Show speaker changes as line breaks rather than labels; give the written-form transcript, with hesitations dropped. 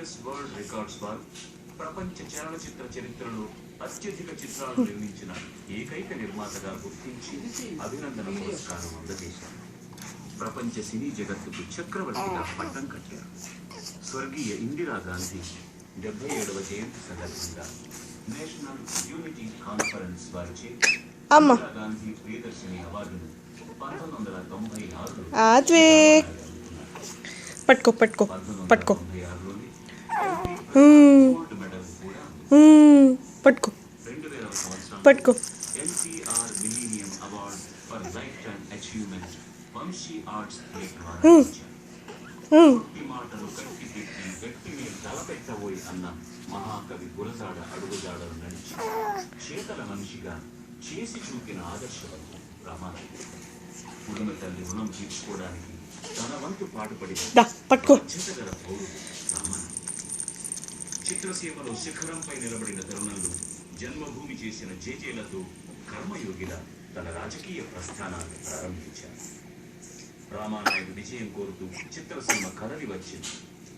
Guinness world records వారు ప్రపంచ చలనచిత్ర చరిత్రలో అత్యధిక చిత్రాలు నిర్మించిన ఏకైక నిర్మాతగా గుర్తించి అభినందన పురస్కారం అందజేశారు. ప్రపంచ సినీ జగత్తుకు చక్రవర్తిగా పట్టం కట్టారు. స్వర్గీయ ఇందిరాగాంధీ 77వ జయంతి సందర్భంగా నేషనల్ యూనిటీ కాన్ఫరెన్స్ వారిచే ఇందిరాగాంధీ ప్రియదర్శిని అవార్డును 1996లో
పట్టుకో
NCR millennium award for lifetime achievement Vamsi Arts ద్వారా మాటలు కట్టి పెట్టి వ్యక్తి మీద తలపెట్టబోయి అన్న మహాకవి గురజాడ అడుగుజాడలు నడిచి చేతల మనిషిగా చేసి చూపిన ఆదర్శవంతం రామారావు. ఉడుమ తల్లి రుణం తీర్చుకోవడానికి తన వంతు పాటుపడిన బాధ్యతగల పౌరుడు రామారావు. చిత్రసీమలో శిఖరంపై నిలబడిన తరుణంలో జన్మభూమి చేసిన జేజేలతో కర్మయోగిలా తన రాజకీయ ప్రస్థానాన్ని ప్రారంభించారు. రామానాయుడు విజయం కోరుతూ చిత్రసీమ కదలి వచ్చింది.